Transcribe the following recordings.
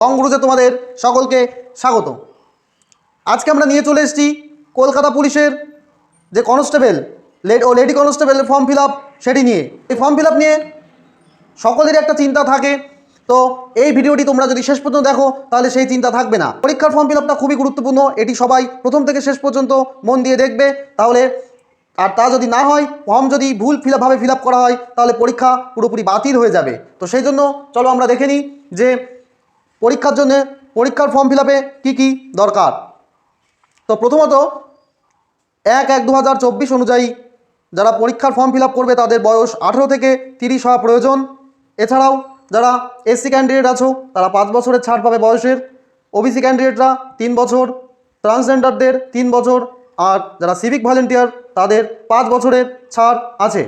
কংগ্রুজে তোমাদের সকলকে স্বাগত। আজকে আমরা নিয়ে চলে এসেছি কলকাতা পুলিশের যে কনস্টেবল লেডি কনস্টেবলের ফর্ম ফিল আপ সেটি নিয়ে। এই ফর্ম ফিল আপ নিয়ে সকলেরই একটা চিন্তা থাকে, তো এই ভিডিওটি তোমরা যদি শেষ পর্যন্ত দেখো তাহলে সেই চিন্তা থাকবে না। পরীক্ষার ফর্ম ফিল আপটা খুবই গুরুত্বপূর্ণ, এটি সবাই প্রথম থেকে শেষ পর্যন্ত মন দিয়ে দেখবে। তাহলে আর তা যদি না হয়, ফর্ম যদি ভুল ফিল আপ করা হয় তাহলে পরীক্ষা পুরোপুরি বাতিল হয়ে যাবে। তো সেই জন্য চলো আমরা দেখে নিই যে পরীক্ষার ফর্ম ফিল আপে কী কী দরকার। তো প্রথমত 1/1/2024 অনুযায়ী যারা পরীক্ষার ফর্ম ফিল আপ করবে তাদের বয়স 18 থেকে 30 হওয়া প্রয়োজন। এছাড়াও যারা এসসি ক্যান্ডিডেট আছো তারা 5 বছরের ছাড় পাবে বয়সের, ওবিসি ক্যান্ডিডেটরা 3 বছর, ট্রান্সজেন্ডারদের 3 বছর, আর যারা সিভিক ভলেন্টিয়ার তাদের 5 বছরের ছাড় আছে।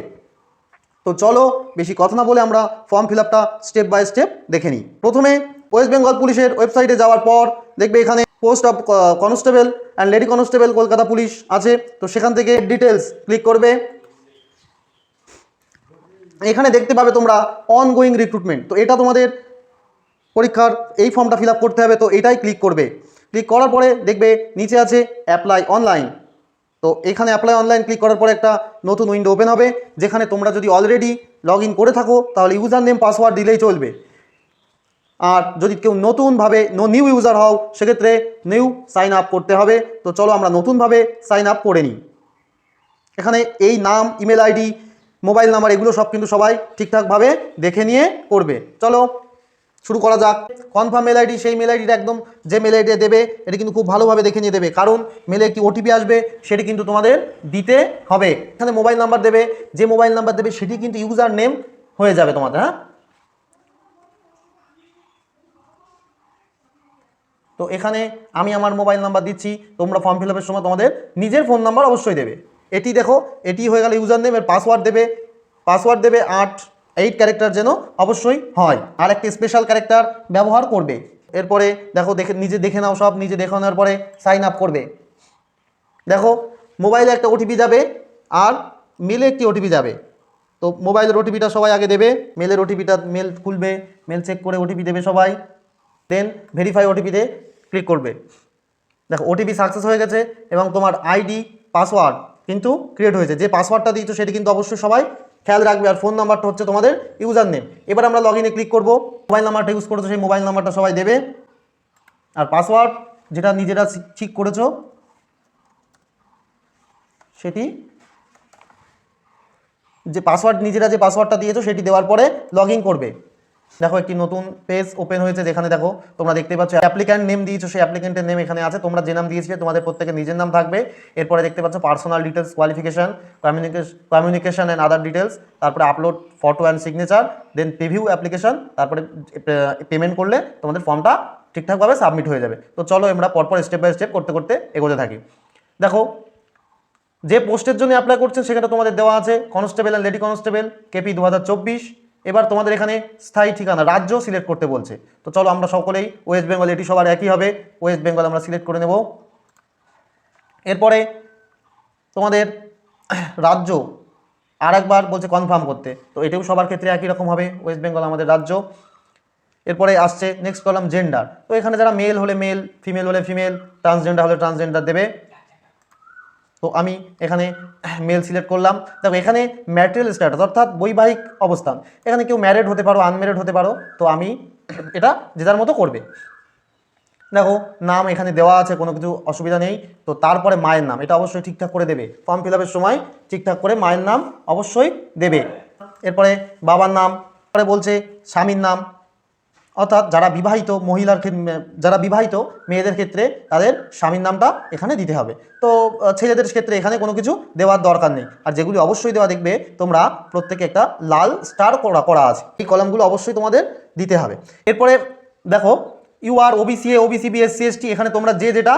তো চলো বেশি কথা না বলে আমরা ফর্ম ফিল আপটা স্টেপ বাই স্টেপ দেখে নিই। প্রথমে ওয়েস্ট বেঙ্গল পুলিশের ওয়েবসাইটে যাওয়ার পর দেখবে এখানে post of constable and lady constable Kolkata police আছে। তো সেখান থেকে ডিটেলস ক্লিক করবে। এখানে দেখতে পাবে তোমরা অনগোয়িং রিক্রুটমেন্ট। তো এটা তোমাদের পরীক্ষার এই ফর্মটা ফিল আপ করতে হবে, তো এটাই ক্লিক করবে। ক্লিক করার পরে দেখবে নিচে আছে অ্যাপ্লাই অনলাইন। তো এখানে অ্যাপ্লাই অনলাইন ক্লিক করার পরে একটা নতুন উইন্ডো ওপেন হবে, যেখানে তোমরা যদি অলরেডি লগ ইন করে থাকো তাহলে ইউজার নেম পাসওয়ার্ড দিলেই চলবে। আর যদি কেউ নতুনভাবে নিউ ইউজার হও সেক্ষেত্রে নিউ সাইন আপ করতে হবে। তো চলো আমরা নতুনভাবে সাইন আপ করে নিই। এখানে এই নাম, ইমেল আইডি, মোবাইল নাম্বার এগুলো সব কিন্তু সবাই ঠিকঠাকভাবে দেখে নিয়ে করবে। চলো শুরু করা যাক। কনফার্ম মেল আইডি, সেই মেল আইডিটা একদম যে মেল আইডি দেবে এটা কিন্তু খুব ভালোভাবে দেখে নিয়ে দেবে, কারণ মেলে একটি ওটিপি আসবে, সেটি কিন্তু তোমাদের দিতে হবে। এখানে মোবাইল নাম্বার দেবে, যে মোবাইল নাম্বার দেবে সেটি কিন্তু ইউজার নেম হয়ে যাবে তোমাদের। হ্যাঁ, তো এখানে আমি আমার মোবাইল নাম্বার দিচ্ছি, তোমরা ফর্ম ফিল আপের সময় তোমাদের নিজের ফোন নাম্বার অবশ্যই দেবে। এটি দেখো, এটি হয়ে গেল ইউজার নেম। এর পাসওয়ার্ড দেবে 8 ক্যারেক্টার যেন অবশ্যই হয়, আর একটি স্পেশাল ক্যারেক্টার ব্যবহার করবে। এরপরে দেখো নিজে দেখে নাও, সব নিজে দেখে নেওয়ার পরে সাইন আপ করবে। দেখো মোবাইলে একটা ওটিপি যাবে আর মেলে একটি ওটিপি যাবে। তো মোবাইলের ওটিপিটা সবাই আগে দেবে, মেলের ওটিপিটা মেল খুলবে, মেল চেক করে ওটিপি দেবে সবাই, দেন ভেরিফাই ওটিপিতে ক্লিক করবে। দেখো ওটিপি সাকসেস হয়ে গেছে এবং তোমার আইডি পাসওয়ার্ড কিন্তু ক্রিয়েট হয়েছে। যে পাসওয়ার্ডটা দিয়েছো সেটি কিন্তু অবশ্যই সবাই খেয়াল রাখবে, আর ফোন নাম্বারটা হচ্ছে তোমাদের ইউজার নেম। এবার আমরা লগ ইনে ক্লিক করবো। মোবাইল নাম্বারটা ইউজ করেছো সেই মোবাইল নাম্বারটা সবাই দেবে, আর পাসওয়ার্ড যেটা নিজেরা ঠিক করেছো সেটি, যে পাসওয়ার্ডটা দিয়েছো সেটি দেওয়ার পরে লগ ইন করবে। দেখো একটি নতুন পেজ ওপেন হয়েছে, যেখানে দেখো তোমরা দেখতে পাচ্ছ অ্যাপ্লিক্যান্ট নেম দিয়েছো, সেই অ্যাপ্লিক্যান্টের নেম এখানে আছে। তোমরা যে নাম দিয়েছিলে তোমাদের প্রত্যেকের নিজের নাম থাকবে। এরপরে দেখতে পাচ্ছ personal details, qualification, communication and other details, তারপরে upload photo and signature, then preview application, তারপরে পেমেন্ট করলে তোমাদের ফর্মটা ঠিকঠাকভাবে সাবমিট হয়ে যাবে। তো চলো আমরা পরপর স্টেপ বাই স্টেপ করতে করতে এগোতে থাকি। দেখো যে পোস্টের জন্য অ্যাপ্লাই করছেন সেখানে তোমাদের দেওয়া আছে constable and lady constable KP 2024। এবার তোমাদের এখানে স্থায়ী ঠিকানা রাজ্য সিলেক্ট করতে বলছে। তো চলো আমরা সকলেই ওয়েস্ট বেঙ্গল, এটি সবার একই হবে, ওয়েস্ট বেঙ্গল আমরা সিলেক্ট করে নেব। এরপরে তোমাদের রাজ্য আর একবার বলছে কনফার্ম করতে, তো এটাও সবার ক্ষেত্রে একই রকম হবে, ওয়েস্ট বেঙ্গল আমাদের রাজ্য। এরপরে আসছে নেক্সট কলাম জেন্ডার। তো এখানে যারা মেল হলে মেল, ফিমেল হলে ফিমেল, ট্রান্সজেন্ডার হলে ট্রান্সজেন্ডার দেবে। তো আমি এখানে মেল সিলেক্ট করলাম। দেখো এখানে ম্যারিটাল স্ট্যাটাস অর্থাৎ বৈবাহিক অবস্থান, এখানে কেউ ম্যারিড হতে পারো, আনম্যারিড হতে পারো। তো আমি এটা যে যার মতো করবে। দেখো নাম এখানে দেওয়া আছে, কোনো কিছু অসুবিধা নেই। তো তারপরে মায়ের নাম, এটা অবশ্যই ঠিকঠাক করে দেবে, ফর্ম ফিল আপের সময় ঠিকঠাক করে মায়ের নাম অবশ্যই দেবে। এরপরে বাবার নাম, পরে বলছে স্বামীর নাম, অর্থাৎ যারা বিবাহিত মেয়েদের ক্ষেত্রে তাদের স্বামীর নামটা এখানে দিতে হবে। তো ছেলেদের ক্ষেত্রে এখানে কোনো কিছু দেওয়ার দরকার নেই। আর যেগুলি অবশ্যই দেওয়া দেখবে তোমরা প্রত্যেকে একটা লাল স্টার করা আছে, এই কলামগুলো অবশ্যই তোমাদের দিতে হবে। এরপরে দেখো U R OBC A, OBC B, SC ST, এখানে তোমরা যেটা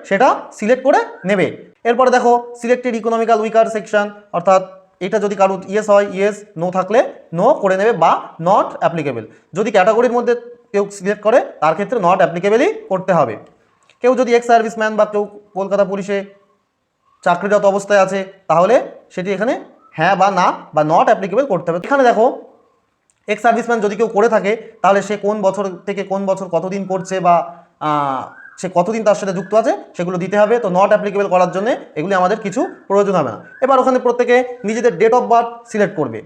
সেটা সিলেক্ট করে নেবে। এরপরে দেখো সিলেক্টেড ইকোনমিক্যাল উইকার সেকশন, অর্থাৎ এটা যদি কারো ইয়েস হয় ইয়েস, নো থাকলে নো করে নেবে বা নট অ্যাপ্লিকেবল। যদি ক্যাটাগরির মধ্যে কেউ সিলেক্ট করে তার ক্ষেত্রে নট অ্যাপ্লিকেবলই করতে হবে। কেউ যদি এক্স সার্ভিসম্যান বা কেউ কলকাতা পুলিশে চাকরিরত অবস্থায় আছে তাহলে সেটি এখানে হ্যাঁ বা না বা নট অ্যাপ্লিকেবল করতে হবে। এখানে দেখো এক্স সার্ভিসম্যান যদি কেউ করে থাকে তাহলে সে কোন বছর থেকে কোন বছর কতদিন করছে বা সে কতদিন তার সাথে যুক্ত আছে সেগুলো দিতে হবে। তো নট অ্যাপ্লিকেবল করার জন্য এগুলি আমাদের কিছু প্রয়োজন হবে না। এবার ওখানে প্রত্যেকে নিজেদের ডেট অফ বার্থ সিলেক্ট করবে।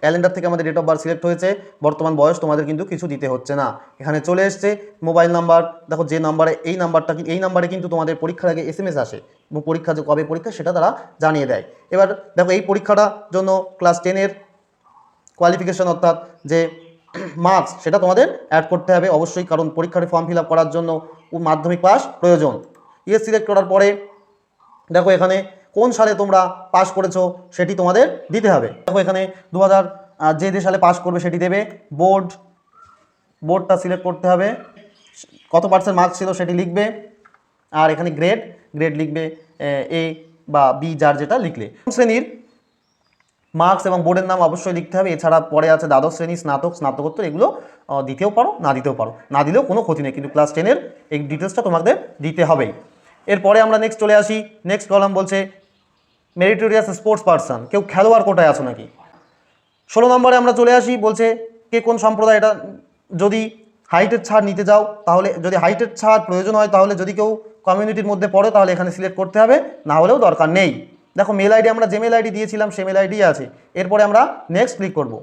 ক্যালেন্ডার থেকে আমাদের ডেট অফ বার্থ সিলেক্ট হয়েছে, বর্তমান বয়স তোমাদের কিন্তু কিছু দিতে হচ্ছে না। এখানে চলে এসছে মোবাইল নাম্বার, দেখো যে নাম্বারে এই নাম্বারে কিন্তু তোমাদের পরীক্ষার আগে SMS আসে এবং পরীক্ষা যে কবে পরীক্ষা সেটা তারা জানিয়ে দেয়। এবার দেখো এই পরীক্ষাটার জন্য ক্লাস 10-এর কোয়ালিফিকেশন অর্থাৎ যে মার্কস সেটা তোমাদের অ্যাড করতে হবে অবশ্যই, কারণ পরীক্ষার ফর্ম ফিল আপ করার জন্য মাধ্যমিক পাস প্রয়োজন। সিলেক্ট করার পরে দেখো এখানে কোন সালে তোমরা পাস করেছো সেটি তোমাদের দিতে হবে। দেখো এখানে 2000 যে সালে পাস করবে সেটি দেবে। বোর্ডটা সিলেক্ট করতে হবে, কত পার্সেন্ট মার্কস ছিল সেটি লিখবে। আর এখানে গ্রেড লিখবে A বা B, যার যেটা লিখলে। শ্রেণীর মার্কস এবং বোর্ডের নাম অবশ্যই লিখতে হবে। এছাড়া পরে আছে দ্বাদশ শ্রেণী, স্নাতকোত্তর, এগুলো দিতেও পারো না দিতেও পারো, না দিলেও কোনো ক্ষতি নেই, কিন্তু ক্লাস 10-এর এই ডিটেলসটা তোমাদের দিতে হবেই। এরপরে আমরা নেক্সট চলে আসি। নেক্সট কলাম বলছে মেরিটোরিয়াস স্পোর্টস পারসন, কেউ খেলোয়াড় কোটায় আছো নাকি। 16 নম্বরে আমরা চলে আসি, বলছে কে কোন সম্প্রদায়। এটা যদি হাইটের ছাড় নিতে যাও তাহলে, যদি হাইটের ছাড় প্রয়োজন হয় তাহলে, যদি কেউ কমিউনিটির মধ্যে পড়ো তাহলে এখানে সিলেক্ট করতে হবে, না হলেও দরকার নেই। দেখো মেল আইডি আমরা যে মেল আইডি দিয়েছিলাম সে মেল আইডি আছে। এরপরে আমরা নেক্সট ক্লিক করব।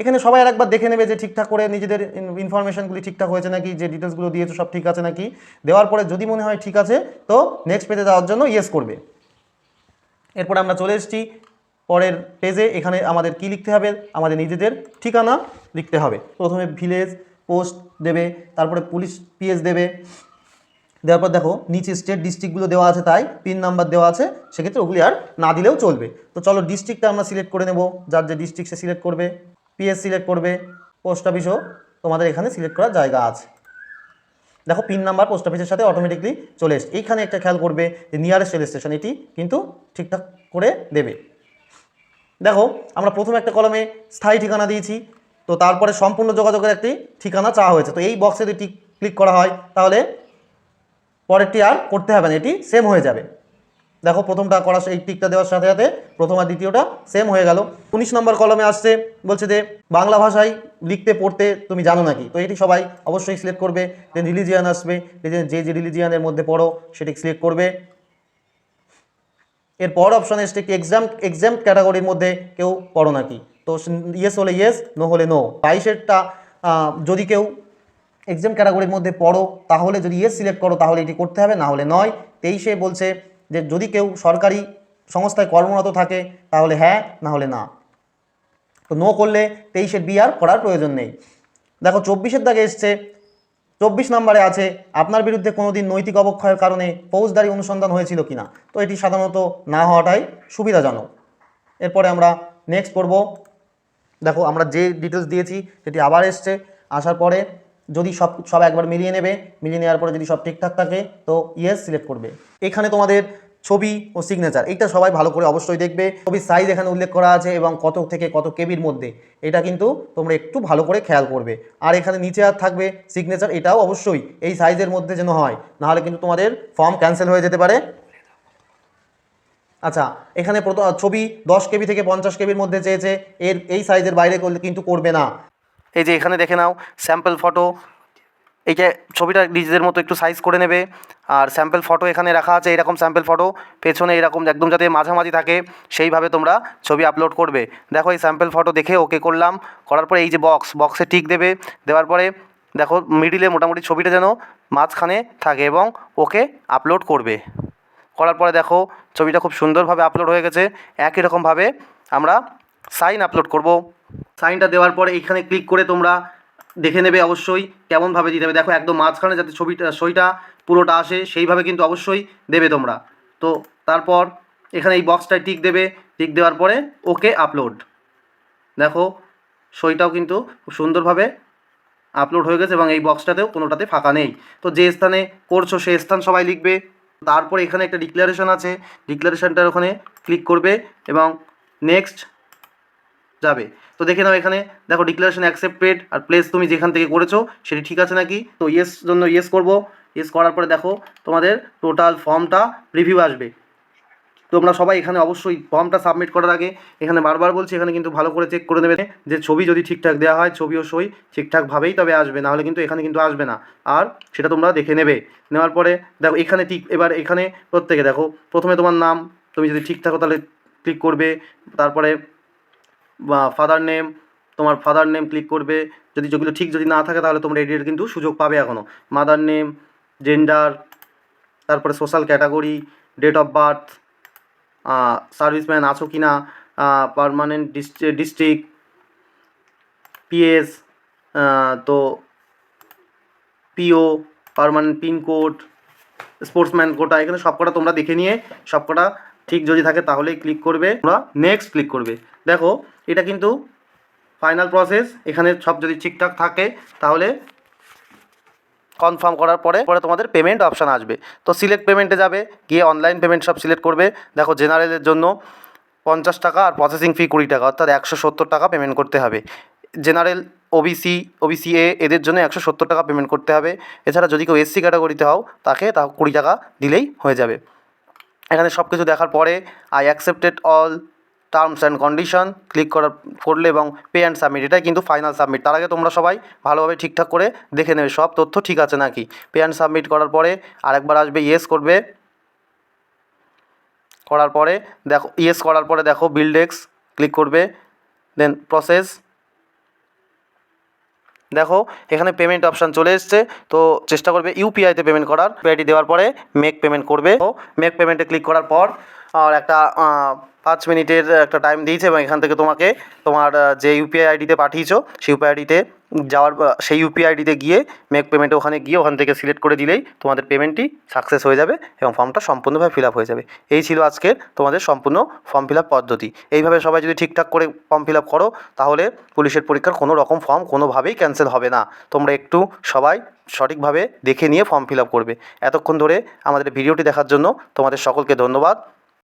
এখানে সবাই আরেকবার দেখে নেবে যে ঠিকঠাক করে নিজেদের ইনফরমেশনগুলি ঠিকঠাক হয়েছে নাকি, যে ডিটেলসগুলো দিয়েছো সব ঠিক আছে নাকি। দেওয়ার পরে যদি মনে হয় ঠিক আছে তো নেক্সট পেজে যাওয়ার জন্য ইয়েস করবে। এরপরে আমরা চলে এসেছি পরের পেজে। এখানে আমাদের কি লিখতে হবে, আমাদের নিজেদের ঠিকানা লিখতে হবে। প্রথমে ভিলেজ পোস্ট দেবে, তারপরে পুলিশ PS দেবে। দেওয়ার পর দেখো নিচে স্টেট ডিস্ট্রিক্টগুলো দেওয়া আছে, তাই পিন নাম্বার দেওয়া আছে, সেক্ষেত্রে ওগুলি আর না দিলেও চলবে। তো চলো ডিস্ট্রিক্টটা আমরা সিলেক্ট করে নেব, যার যে ডিস্ট্রিক্ট সে সিলেক্ট করবে। PS সিলেক্ট করবে, পোস্ট অফিসও তোমাদের এখানে সিলেক্ট করার জায়গা আছে। দেখো পিন নাম্বার পোস্ট অফিসের সাথে অটোমেটিকলি চলে এসছে। এইখানে একটা খেয়াল করবে যে নিয়ারেস্ট রেল স্টেশন, এটি কিন্তু ঠিকঠাক করে দেবে। দেখো আমরা প্রথমে একটা কলমে স্থায়ী ঠিকানা দিয়েছি, তো তারপরে সম্পূর্ণ যোগাযোগের একটি ঠিকানা চাওয়া হয়েছে। তো এই বক্সে যদি ক্লিক করা হয় তাহলে পরেরটি আর করতে হবে না, এটি সেম হয়ে যাবে। দেখো প্রথমটা করা, এই টিকটা দেওয়ার সাথে সাথে প্রথম আর দ্বিতীয়টা সেম হয়ে গেল। 19 নম্বর কলমে আসছে, বলছে যে বাংলা ভাষায় লিখতে পড়তে তুমি জানো নাকি। তো এটি সবাই অবশ্যই সিলেক্ট করবে। দেন রিলিজিয়ান আসবে, যে রিলিজিয়ানের মধ্যে পড়ো সেটি সিলেক্ট করবে। এরপর অপশন এসছে কি এক্সাম ক্যাটাগরির মধ্যে কেউ পড়ো নাকি। তো ইয়েস হলে ইয়েস, নো হলে নো। 22-এরটা যদি কেউ এক্সাম ক্যাটাগরির মধ্যে পড়ো তাহলে যদি ইয়েস সিলেক্ট করো তাহলে এটি করতে হবে, না হলে নয়। 23-এ বলছে যে যদি কেউ সরকারি সংস্থায় কর্মরত থাকে তাহলে হ্যাঁ, না হলে না। তো নো করলে 23-এর বি আর করার প্রয়োজন নেই। দেখো 24-এর দাগে এসছে, 24 নম্বরে আছে আপনার বিরুদ্ধে কোনোদিন নৈতিক অবক্ষয়ের কারণে ফৌজদারি অনুসন্ধান হয়েছিল কিনা। তো এটি সাধারণত না হওয়াটাই সুবিধাজনক। এরপরে আমরা নেক্সট করব। দেখো আমরা যে ডিটেলস দিয়েছি সেটি আবার এসছে, আসার পরে যদি সব একবার মিলিয়ে নেবে, মিলিয়ে নেওয়ার পরে যদি সব ঠিকঠাক থাকে তো ইয়েস সিলেক্ট করবে। এখানে তোমাদের ছবি ও সিগনেচার, এইটা সবাই ভালো করে অবশ্যই দেখবে। ছবির সাইজ এখানে উল্লেখ করা আছে এবং কত থেকে কত কেবির মধ্যে, এটা কিন্তু তোমরা একটু ভালো করে খেয়াল করবে। আর এখানে নিচে আর থাকবে সিগনেচার, এটাও অবশ্যই এই সাইজের মধ্যে যেন হয়, নাহলে কিন্তু তোমাদের ফর্ম ক্যান্সেল হয়ে যেতে পারে। আচ্ছা এখানে ছবি 10 KB থেকে 50 KBর মধ্যে চেয়েছে, এই সাইজের বাইরে করলে কিন্তু করবে না। এই যে এখানে দেখে নাও স্যাম্পল ফটো, এই যে ছবিটা নিজেদের মতো একটু সাইজ করে নেবে। আর স্যাম্পল ফটো এখানে রাখা আছে, এরকম স্যাম্পল ফটো পেছনে এরকম একদম যাতে মাঝামাঝি থাকে সেইভাবে তোমরা ছবি আপলোড করবে। দেখো এই স্যাম্পল ফটো দেখে ওকে করলাম, করার পরে এই যে বক্সে টিক দেবে। দেওয়ার পরে দেখো মিডিলে মোটামুটি ছবিটা যেন মাঝখানে থাকে এবং ওকে আপলোড করবে। করার পরে দেখো ছবিটা খুব সুন্দরভাবে আপলোড হয়ে গেছে। একই রকমভাবে আমরা সাইন আপলোড করব। সাইনটা দেওয়ার পরে এইখানে ক্লিক করে তোমরা দেখে নেবে অবশ্যই কেমনভাবে দিতে হবে। দেখো একদম মাঝখানে যাতে সইটা পুরোটা আসে সেইভাবে কিন্তু অবশ্যই দেবে তোমরা। তো তারপর এখানে এই বক্সটায় টিক দেবে, টিক দেওয়ার পরে ওকে আপলোড। দেখো সইটাও কিন্তু খুব সুন্দরভাবে আপলোড হয়ে গেছে এবং এই বক্সটাতেও কোনোটাতে ফাঁকা নেই। তো যে স্থানে করছো সেই স্থান সবাই লিখবে। তারপর এখানে একটা ডিক্লারেশন আছে, ডিক্লারেশনটার ওখানে ক্লিক করবে এবং নেক্সট যাবে। তো দেখে নাও এখানে দেখো ডিক্লারেশন অ্যাকসেপ্টেড, আর প্লেস তুমি যেখান থেকে করেছো সেটি ঠিক আছে নাকি। তো ইয়েস জন্য ইয়েস করব। ইয়েস করার পরে দেখো তোমাদের টোটাল ফর্মটা প্রিভিউ আসবে। তোমরা সবাই এখানে অবশ্যই ফর্মটা সাবমিট করার আগে এখানে বারবার বলছি, এখানে কিন্তু ভালো করে চেক করে নেবে যে ছবি যদি ঠিকঠাক দেওয়া হয়, ছবি ও সই ঠিকঠাকভাবেই তবে আসবে, নাহলে কিন্তু এখানে কিন্তু আসবে না। আর সেটা তোমরা দেখে নেবে। নেওয়ার পরে দেখো এখানে ঠিক, এবার এখানে প্রত্যেকে দেখো প্রথমে তোমার নাম, তুমি যদি ঠিক থাকো তাহলে ক্লিক করবে, তারপরে ফাদার নেম, তোমার ফাদার নেম ক্লিক করবে, যদি যেগুলো ঠিক যদি না থাকে তাহলে তোমরা এডিটের কিন্তু সুযোগ পাবে এখনও। মাদার নেম, জেন্ডার, তারপরে social category, date of birth, serviceman আছো কি না, পারমানেন্ট ডিস্ট্রিক্ট, পিএস, তো PO, permanent pincode, sportsman quota, এখানে সবকটা তোমরা দেখে নিয়ে সবকটা ঠিক যদি থাকে তাহলেই ক্লিক করবে, তোমরা নেক্সট ক্লিক করবে। দেখো এটা কিন্তু ফাইনাল প্রসেস, এখানে সব যদি ঠিকঠাক থাকে তাহলে কনফার্ম করার পরে তোমাদের পেমেন্ট অপশান আসবে। তো সিলেক্ট পেমেন্টে যাবে, গিয়ে অনলাইন পেমেন্ট সব সিলেক্ট করবে। দেখো জেনারেলের জন্য 50 টাকা আর প্রসেসিং ফি 20 টাকা, অর্থাৎ 170 টাকা পেমেন্ট করতে হবে। জেনারেল, ওবিসি এ এদের জন্য 170 টাকা পেমেন্ট করতে হবে। এছাড়া যদি কেউ এসসি ক্যাটাগরিতে হও তাকে 20 টাকা দিলেই হয়ে যাবে। এখানে সব কিছু দেখার পরে I accepted all terms and condition click করলে এবং পে অ্যান্ড সাবমিট, এটাই কিন্তু ফাইনাল সাবমিট। তার আগে তোমরা সবাই ভালোভাবে ঠিকঠাক করে দেখে নেবে সব তথ্য ঠিক আছে নাকি। পে অ্যান্ড সাবমিট করার পরে আরেকবার আসবে ইয়েস করবে, করার পরে দেখো ইয়েস করার পরে দেখো বিলডেক্স ক্লিক করবে, দেন প্রসেস। দেখো এখানে পেমেন্ট অপশান চলে এসছে, তো চেষ্টা করবে ইউপিআইতে পেমেন্ট করার। ইউপিআইটি দেওয়ার পরে মেক পেমেন্ট করবে। তো মেক পেমেন্টে ক্লিক করার পর আর একটা 5 মিনিটের একটা টাইম দিয়েছে এবং এখান থেকে তোমাকে তোমার যে ইউপিআই আইডিতে পাঠিয়েছো সেই ইউপিআই আইডিতে যাওয়ার, সেই ইউপিআই আইডিতে গিয়ে মেক পেমেন্টে ওখানে গিয়ে ওখান থেকে সিলেক্ট করে দিলেই তোমাদের পেমেন্টটি সাকসেস হয়ে যাবে এবং ফর্মটা সম্পূর্ণভাবে ফিল আপ হয়ে যাবে। এই ছিল আজকের তোমাদের সম্পূর্ণ ফর্ম ফিল আপ পদ্ধতি। এইভাবে সবাই যদি ঠিকঠাক করে ফর্ম ফিল আপ করো তাহলে পুলিশের পরীক্ষার কোনো রকম ফর্ম কোনোভাবেই ক্যান্সেল হবে না। তোমরা একটু সবাই সঠিকভাবে দেখে নিয়ে ফর্ম ফিল আপ করবে। এতক্ষণ ধরে আমাদের ভিডিওটি দেখার জন্য তোমাদের সকলকে ধন্যবাদ।